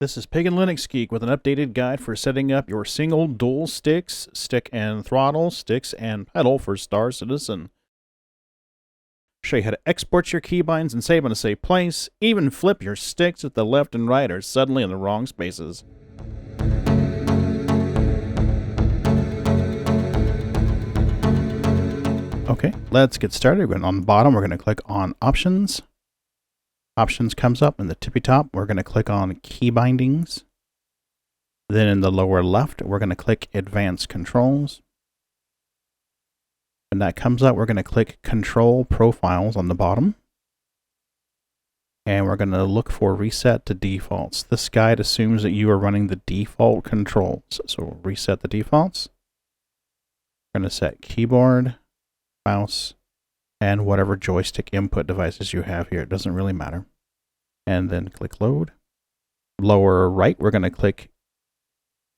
This is PaganLinuxGeek with an updated guide for setting up your single dual sticks, stick and throttle, sticks and pedal for Star Citizen. Show you how to export your keybinds and save in a safe place, even flip your sticks if the left and right are suddenly in the wrong spaces. Okay, let's get started. On the bottom, we're going to click on Options. Options comes up in the tippy top. We're going to click on Key Bindings. Then in the lower left, we're going to click Advanced Controls. When that comes up, we're going to click Control Profiles on the bottom. And we're going to look for Reset to Defaults. This guide assumes that you are running the default controls. So we'll reset the defaults. We're going to set keyboard, mouse, and whatever joystick input devices you have here. It doesn't really matter. And then click Load. Lower right, we're going to click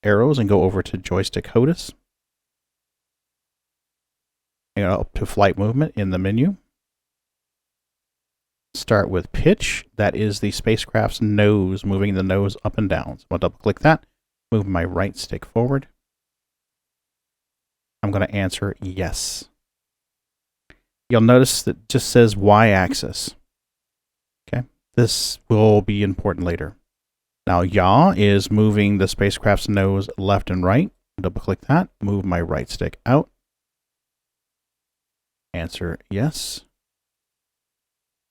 arrows and go over to Joystick HOTAS. And up to Flight Movement in the menu. Start with Pitch. That is the spacecraft's nose, moving the nose up and down. So I'll double click that, move my right stick forward. I'm going to answer yes. You'll notice that it just says Y-axis. Okay, this will be important later. Now, yaw is moving the spacecraft's nose left and right. Double click that, move my right stick out. Answer yes.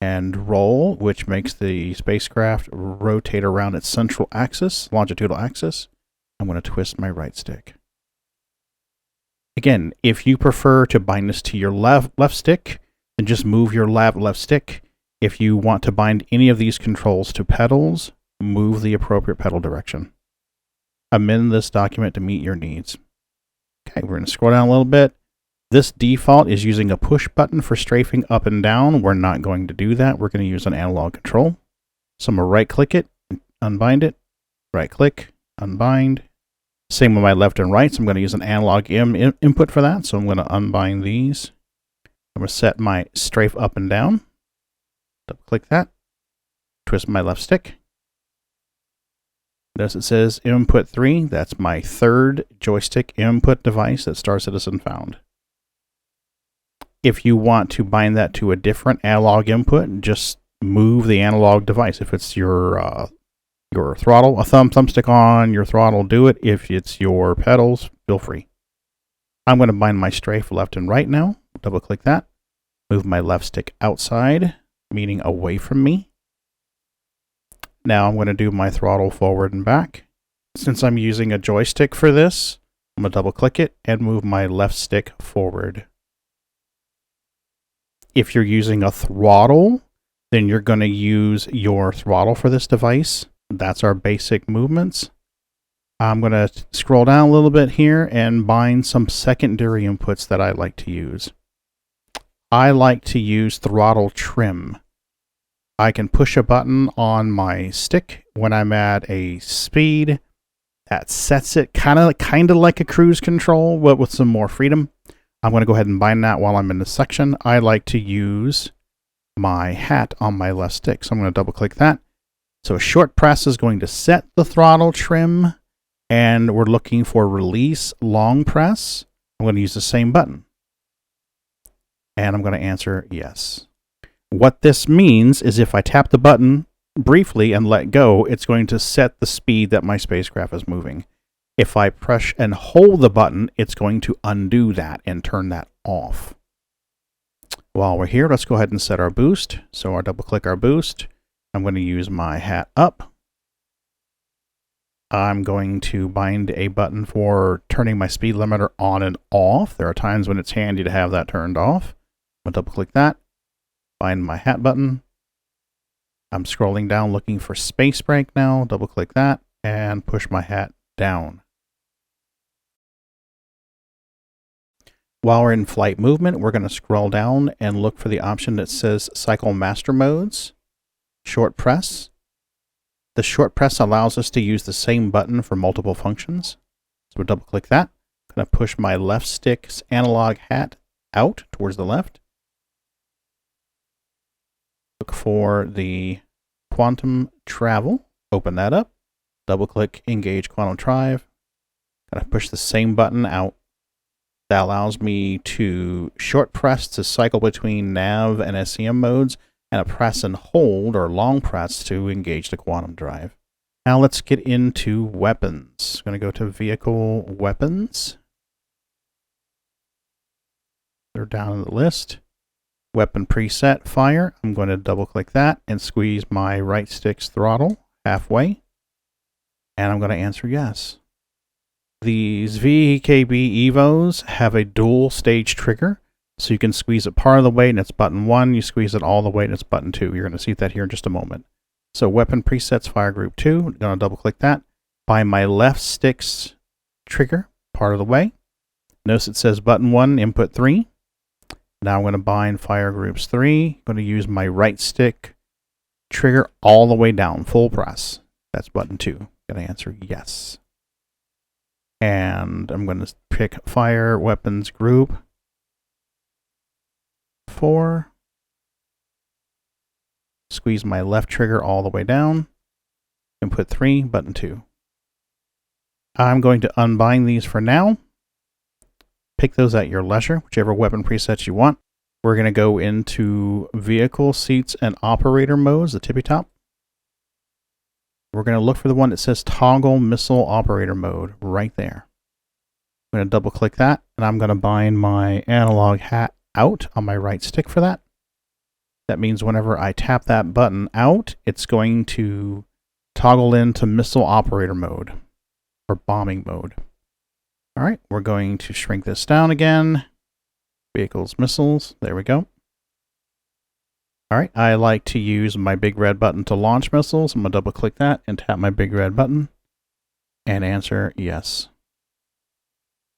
And roll, which makes the spacecraft rotate around its central axis, longitudinal axis. I'm going to twist my right stick. Again, if you prefer to bind this to your left stick, then just move your left stick. If you want to bind any of these controls to pedals, move the appropriate pedal direction. Amend this document to meet your needs. Okay, we're going to scroll down a little bit. This default is using a push button for strafing up and down. We're not going to do that. We're going to use an analog control. So I'm going to right click it, unbind it, right click, unbind. Same with my left and right, so I'm going to use an analog input for that. So I'm going to unbind these. I'm going to set my strafe up and down. Double click that. Twist my left stick. Notice it says input 3. That's my third joystick input device that Star Citizen found. If you want to bind that to a different analog input, just move the analog device. If it's your throttle, a thumbstick on your throttle, do it. If it's your pedals, feel free. I'm going to bind my strafe left and right now. Double click that. Move my left stick outside, meaning away from me. Now I'm going to do my throttle forward and back. Since I'm using a joystick for this, I'm going to double click it and move my left stick forward. If you're using a throttle, then you're going to use your throttle for this device. That's our basic movements. I'm going to scroll down a little bit here and bind some secondary inputs that I like to use. I like to use Throttle Trim. I can push a button on my stick when I'm at a speed that sets it kind of like a cruise control, but with some more freedom. I'm going to go ahead and bind that while I'm in this section. I like to use my hat on my left stick. So I'm going to double click that. So short press is going to set the throttle trim, and we're looking for release long press. I'm going to use the same button. And I'm going to answer yes. What this means is if I tap the button briefly and let go, it's going to set the speed that my spacecraft is moving. If I press and hold the button, it's going to undo that and turn that off. While we're here, let's go ahead and set our boost. So I'll double click our boost. I'm going to use my hat up. I'm going to bind a button for turning my speed limiter on and off. There are times when it's handy to have that turned off. I'm going to double click that. Bind my hat button. I'm scrolling down looking for space brake now. Double click that and push my hat down. While we're in flight movement, we're going to scroll down and look for the option that says Cycle Master Modes. Short press. The short press allows us to use the same button for multiple functions. So we'll double click that. I'm going to push my left stick's analog hat out towards the left. Look for the quantum travel. Open that up. double click Engage Quantum Drive. Gotta push the same button out. That allows me to short press to cycle between nav and SCM modes, and a press and hold or long press to engage the quantum drive. Now let's get into weapons. I'm going to go to Vehicle Weapons. They're down in the list. Weapon preset fire. I'm going to double click that and squeeze my right stick's throttle halfway. And I'm going to answer yes. These VKB EVOs have a dual stage trigger. So you can squeeze it part of the way and it's button 1. You squeeze it all the way and it's button 2. You're going to see that here in just a moment. So weapon presets fire group 2. I'm going to double click that. By my left stick's trigger part of the way. Notice it says button 1, input 3. Now I'm going to bind fire groups 3. I'm going to use my right stick trigger all the way down, full press. That's button 2. I'm going to answer yes. And I'm going to pick fire weapons group 4. Squeeze my left trigger all the way down. Input 3, button 2. I'm going to unbind these for now. Pick those at your leisure, whichever weapon presets you want. We're going to go into Vehicle, Seats, and Operator modes, the tippy top. We're going to look for the one that says Toggle Missile Operator Mode right there. I'm going to double click that, and I'm going to bind my analog hat out on my right stick for that. That means whenever I tap that button out, it's going to toggle into Missile Operator Mode, or Bombing Mode. All right, we're going to shrink this down again. Vehicles, missiles, there we go. All right, I like to use my big red button to launch missiles. I'm going to double click that and tap my big red button and answer yes.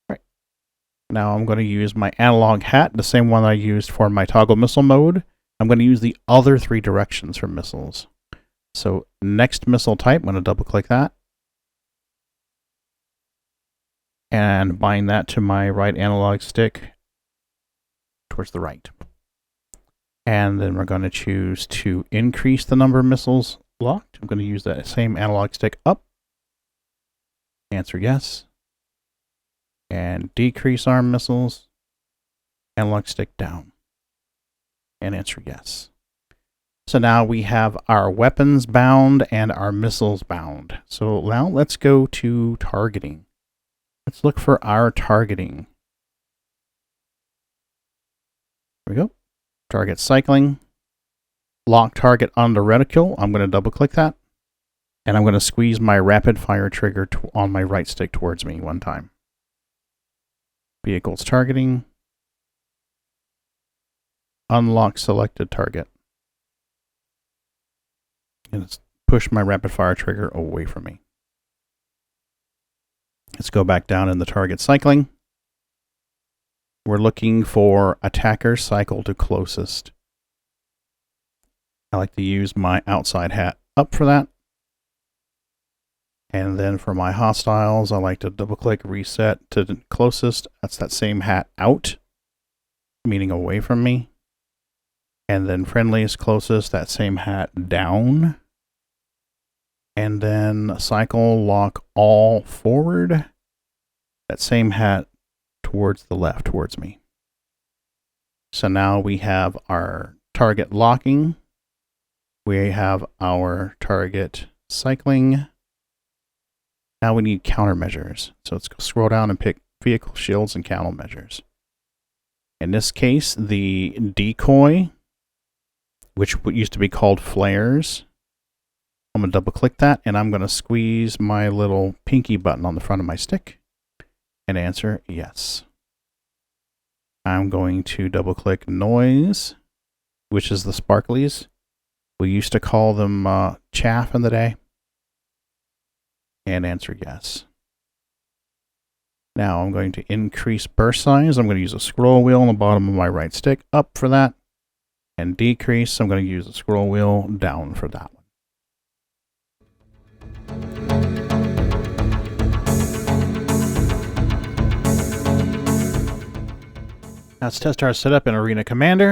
All right, now I'm going to use my analog hat, the same one I used for my toggle missile mode. I'm going to use the other 3 directions for missiles. So next missile type, I'm going to double click that. And bind that to my right analog stick towards the right. And then we're going to choose to increase the number of missiles locked. I'm going to use that same analog stick up. Answer yes. And decrease arm missiles. Analog stick down. And answer yes. So now we have our weapons bound and our missiles bound. So now let's go to targeting. Let's look for our targeting. There we go. Target cycling. Lock target on the reticule. I'm going to double click that. And I'm going to squeeze my rapid fire trigger on my right stick towards me one time. Vehicles targeting. Unlock selected target. And let's push my rapid fire trigger away from me. Let's go back down in the target cycling. We're looking for attacker cycle to closest. I like to use my outside hat up for that. And then for my hostiles, I like to double click reset to the closest. That's that same hat out, meaning away from me. And then friendliest closest, that same hat down. And then cycle lock all forward. That same hat towards the left, towards me. So now we have our target locking. We have our target cycling. Now we need countermeasures. So let's go scroll down and pick vehicle shields and countermeasures. In this case, the decoy, which used to be called flares. I'm going to double click that and I'm going to squeeze my little pinky button on the front of my stick and answer yes. I'm going to double click noise, which is the sparklies. We used to call them chaff in the day, and answer yes. Now I'm going to increase burst size. I'm going to use a scroll wheel on the bottom of my right stick up for that. And decrease, I'm going to use the scroll wheel down for that one. Now let's test our setup in Arena Commander.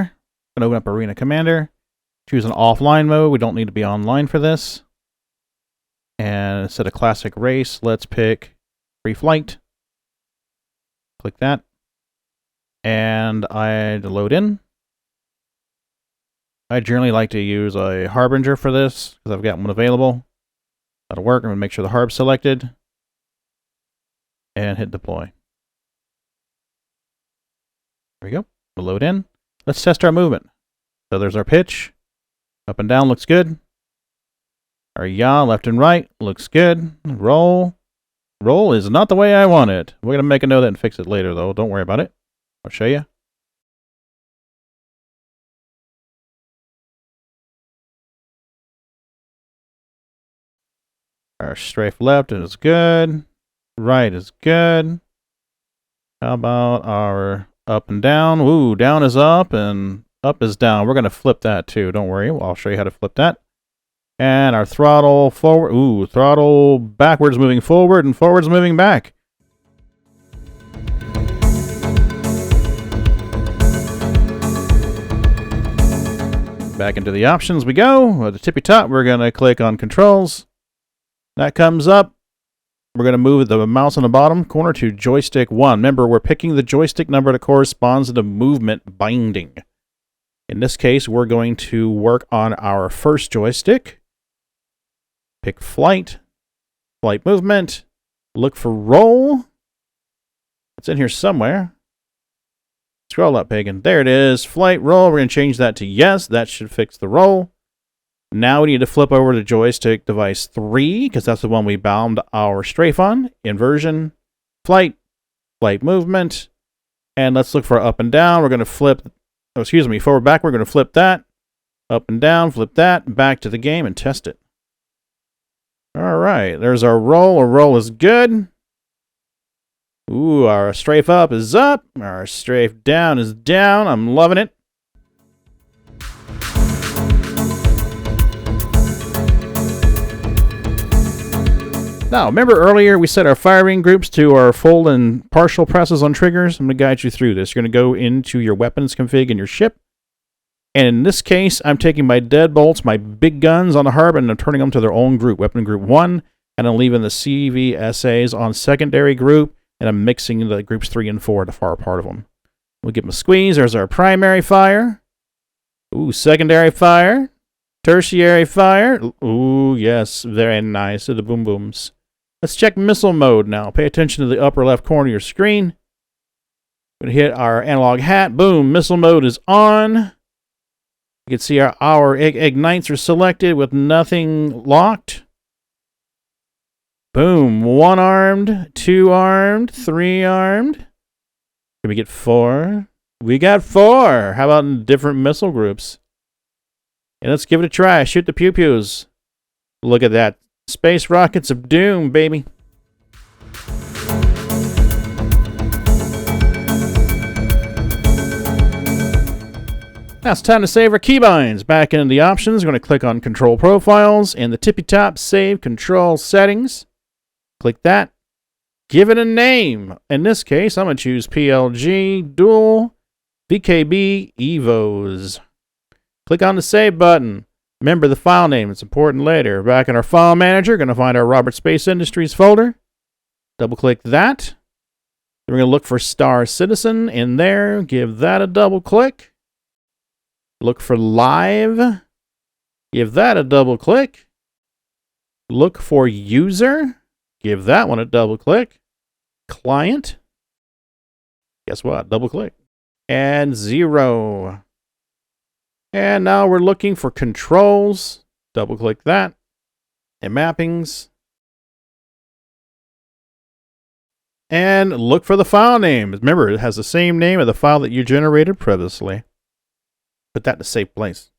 I'm going to open up Arena Commander. Choose an offline mode. We don't need to be online for this. And instead of classic race, let's pick free flight. Click that. And I load in. I generally like to use a Harbinger for this because I've got one available. That'll work. I'm going to make sure the Harb's selected. And hit deploy. There we go. We'll load in. Let's test our movement. So there's our pitch. Up and down looks good. Our yaw left and right looks good. Roll. Roll is not the way I want it. We're going to make a note of that and fix it later, though. Don't worry about it. I'll show you. Our strafe left is good. Right is good. How about our up and down? Ooh, down is up and up is down. We're going to flip that too. Don't worry. I'll show you how to flip that. And our throttle forward. Ooh, throttle backwards moving forward and forwards moving back. Back into the options we go. At the tippy top, we're going to click on controls. That comes up. We're going to move the mouse on the bottom corner to joystick 1. Remember, we're picking the joystick number that corresponds to the movement binding. In this case, we're going to work on our first joystick. Pick flight, flight movement, look for roll. It's in here somewhere. Scroll up, Pagan. There it is. Flight, roll. We're going to change that to yes. That should fix the roll. Now we need to flip over to joystick device 3, because that's the one we bound our strafe on. Inversion, flight, flight movement. And let's look for up and down. We're going to flip, forward, back. We're going to flip that. Up and down, flip that. Back to the game and test it. All right, there's our roll. Our roll is good. Ooh, our strafe up is up. Our strafe down is down. I'm loving it. Now, remember earlier we set our firing groups to our full and partial presses on triggers? I'm going to guide you through this. You're going to go into your weapons config in your ship. And in this case, I'm taking my deadbolts, my big guns on the Harb, and I'm turning them to their own group, weapon group 1. And I'm leaving the CVSAs on secondary group. And I'm mixing the groups 3 and 4 to far apart of them. We'll give them a squeeze. There's our primary fire. Ooh, secondary fire. Tertiary fire. Ooh, yes, very nice. The boom booms. Let's check missile mode now. Pay attention to the upper left corner of your screen. We're going to hit our analog hat. Boom, missile mode is on. You can see our ignites are selected with nothing locked. Boom, 1-armed, 2-armed, 3-armed. Can we get 4? We got 4. How about in different missile groups? And let's give it a try. Shoot the pew-pews. Look at that. Space rockets of doom, baby. Now it's time to save our keybinds. Back into the options, we're going to click on Control Profiles. In the tippy top, Save Control Settings. Click that. Give it a name. In this case, I'm going to choose PLG Dual VKB EVOs. Click on the Save button. Remember the file name. It's important later. Back in our File Manager, going to find our Robert Space Industries folder. Double-click that. Then we're going to look for Star Citizen in there. Give that a double-click. Look for Live. Give that a double-click. Look for User. Give that one a double-click. Client. Guess what? Double-click. And 0. And now we're looking for controls. Double-click that. And mappings. And look for the file name. Remember, it has the same name of the file that you generated previously. Put that in a safe place.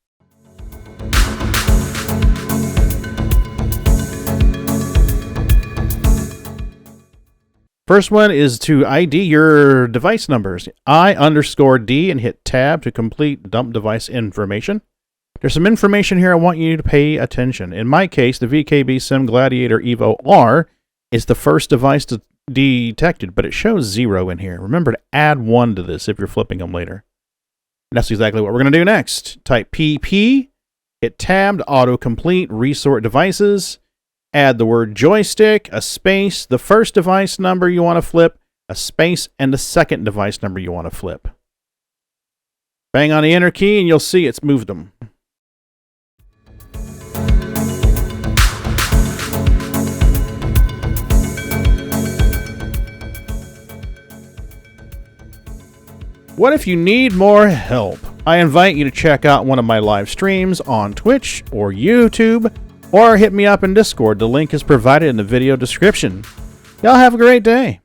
First one is to ID your device numbers. I_D and hit Tab to complete dump device information. There's some information here I want you to pay attention. In my case, the VKB Sim Gladiator Evo R is the first device detected, but it shows 0 in here. Remember to add 1 to this if you're flipping them later. And that's exactly what we're going to do next. Type PP, hit Tab to autocomplete, resort devices. add the word joystick, a space, the first device number you want to flip, a space, and the second device number you want to flip. Bang on the enter key and you'll see it's moved them. What if you need more help? I invite you to check out one of my live streams on Twitch or YouTube, or hit me up in Discord. The link is provided in the video description. Y'all have a great day.